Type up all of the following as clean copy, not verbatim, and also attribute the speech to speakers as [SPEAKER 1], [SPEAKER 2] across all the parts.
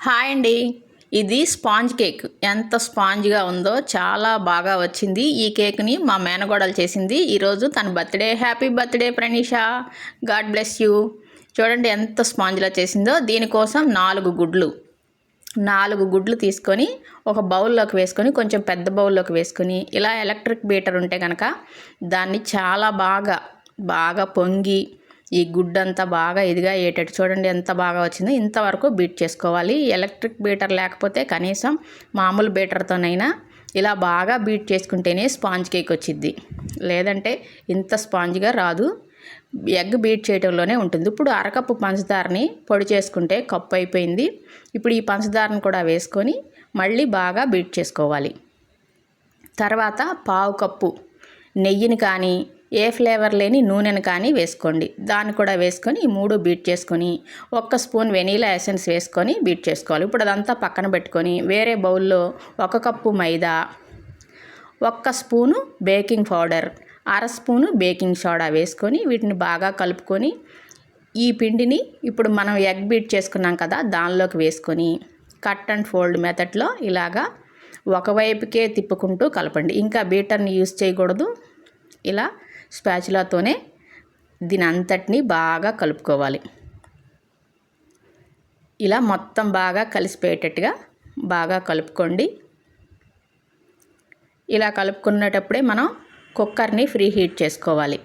[SPEAKER 1] Hi అండి. ఇది sponge cake. ఎంత స్పాంజ్గా ఉందో చాలా బాగా వచ్చింది. ఈ కేక్ని మా మేనగోడలు చేసింది. ఈరోజు తన birthday. Happy birthday Praneesha, god bless you. చూడండి ఎంత స్పాంజ్లా చేసిందో. దీనికోసం 4 గుడ్లు తీసుకొని ఒక బౌల్లోకి వేసుకొని, కొంచెం పెద్ద బౌల్లోకి వేసుకొని, ఇలా ఎలక్ట్రిక్ బీటర్ ఉంటే కనుక దాన్ని చాలా బాగా పొంగి ఈ గుడ్డంతా బాగా ఇదిగా అయ్యేటట్టు చూడండి ఎంత బాగా వచ్చిందో. ఇంతవరకు బీట్ చేసుకోవాలి. ఎలక్ట్రిక్ బీటర్ లేకపోతే కనీసం మామూలు బీటర్తోనైనా ఇలా బాగా బీట్ చేసుకుంటేనే స్పాంజ్ కేక్ వచ్చింది, లేదంటే ఇంత స్పాంజ్గా రాదు. ఎగ్ బీట్ చేయడంలోనే ఉంటుంది. ఇప్పుడు అరకప్పు పంచదారని పొడి చేసుకుంటే కప్పు అయిపోయింది. ఇప్పుడు ఈ పంచదారను కూడా వేసుకొని మళ్ళీ బాగా బీట్ చేసుకోవాలి. తర్వాత పావు కప్పు నెయ్యిని కానీ ఏ ఫ్లేవర్ లేని నూనెను కానీ వేసుకోండి. దాన్ని కూడా వేసుకొని ఈ 3 బీట్ చేసుకొని 1 స్పూన్ వెనీలా ఎసెన్స్ వేసుకొని బీట్ చేసుకోవాలి. ఇప్పుడు అదంతా పక్కన పెట్టుకొని వేరే బౌల్లో 1 కప్పు మైదా, 1 spoon baking powder, 1/2 spoon baking soda వేసుకొని వీటిని బాగా కలుపుకొని ఈ పిండిని ఇప్పుడు మనం ఎగ్ బీట్ చేసుకున్నాం కదా దానిలోకి వేసుకొని కట్ అండ్ ఫోల్డ్ మెథడ్లో ఇలాగా ఒకవైపుకే తిప్పుకుంటూ కలపండి. ఇంకా బీటర్ని యూజ్ చేయకూడదు. ఇలా స్పాచులాతోనే దీని అంతటిని బాగా కలుపుకోవాలి. ఇలా మొత్తం బాగా కలిసిపోయేటట్టుగా బాగా కలుపుకోండి. ఇలా కలుపుకునేటప్పుడే మనం కుక్కర్ని ఫ్రీ హీట్ చేసుకోవాలి.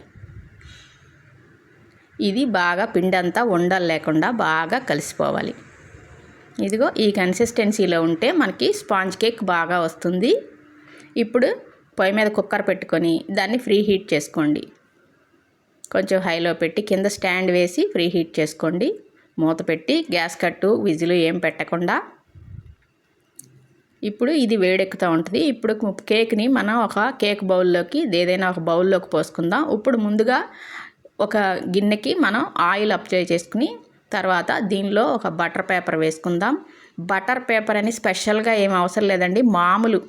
[SPEAKER 1] ఇది బాగా పిండి అంతా ఉండలు లేకుండా బాగా కలిసిపోవాలి. ఇదిగో ఈ కన్సిస్టెన్సీలో ఉంటే మనకి స్పాంజ్ కేక్ బాగా వస్తుంది. ఇప్పుడు పొయ్యి మీద కుక్కర్ పెట్టుకొని దాన్ని ఫ్రీ హీట్ చేసుకోండి. కొంచెం హైలో పెట్టి కింద స్టాండ్ వేసి ఫ్రీ హీట్ చేసుకోండి. మూత పెట్టి గ్యాస్ కట్టు విజిల్ ఏం పెట్టకుండా. ఇప్పుడు ఇది వేడెక్కుతూ ఉంటుంది. ఇప్పుడు కేక్ని మనం ఒక కేక్ బౌల్లోకి ఏదైనా ఒక బౌల్లోకి పోసుకుందాం. ఇప్పుడు ముందుగా ఒక గిన్నెకి మనం ఆయిల్ అప్లై చేసుకుని తర్వాత దీనిలో ఒక బటర్ పేపర్ వేసుకుందాం. బటర్ పేపర్ అని స్పెషల్గా ఏం అవసరం లేదండి. మామూలు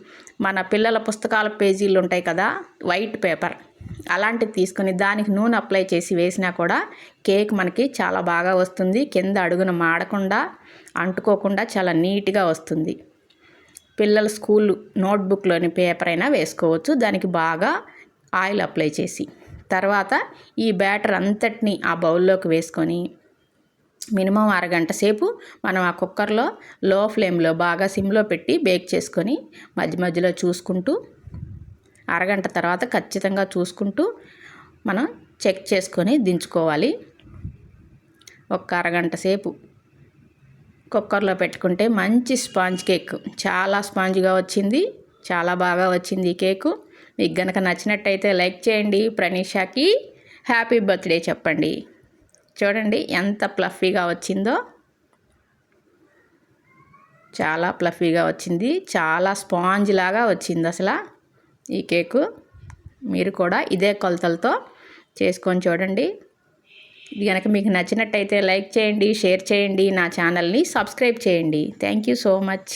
[SPEAKER 1] మన పిల్లల పుస్తకాల పేజీలు ఉంటాయి కదా, వైట్ పేపర్ అలాంటివి తీసుకొని దానికి నూనె అప్లై చేసి వేసినా కూడా కేక్ మనకి చాలా బాగా వస్తుంది. కింద అడుగున మాడకుండా అంటుకోకుండా చాలా నీట్గా వస్తుంది. పిల్లల స్కూల్ నోట్బుక్లోని పేపర్ అయినా వేసుకోవచ్చు దానికి బాగా ఆయిల్ అప్లై చేసి. తర్వాత ఈ బ్యాటర్ అంతటినీ ఆ బౌల్లోకి వేసుకొని మినిమం అరగంట సేపు మనం ఆ కుక్కర్లో లో ఫ్లేమ్లో బాగా సిమ్లో పెట్టి బేక్ చేసుకొని మధ్యలో చూసుకుంటూ అరగంట తర్వాత ఖచ్చితంగా చూసుకుంటూ మనం చెక్ చేసుకొని దించుకోవాలి. ఒక అరగంట సేపు కుక్కర్లో పెట్టుకుంటే మంచి స్పాంజ్ కేక్, చాలా స్పాంజ్గా వచ్చింది, చాలా బాగా వచ్చింది ఈ కేకు. మీకు గనక నచ్చినట్టయితే లైక్ చేయండి. ప్రణీషాకి హ్యాపీ బర్త్డే చెప్పండి. చూడండి ఎంత ఫ్లఫీగా వచ్చిందో. చాలా ఫ్లఫీగా వచ్చింది, చాలా స్పాంజ్ లాగా వచ్చింది అసలు ఈ కేకు. మీరు కూడా ఇదే కొలతలతో చేసుకొని చూడండి. ఇది కనుక మీకు నచ్చినట్టయితే లైక్ చేయండి, షేర్ చేయండి, నా ఛానల్ని సబ్స్క్రైబ్ చేయండి. Thank you so much.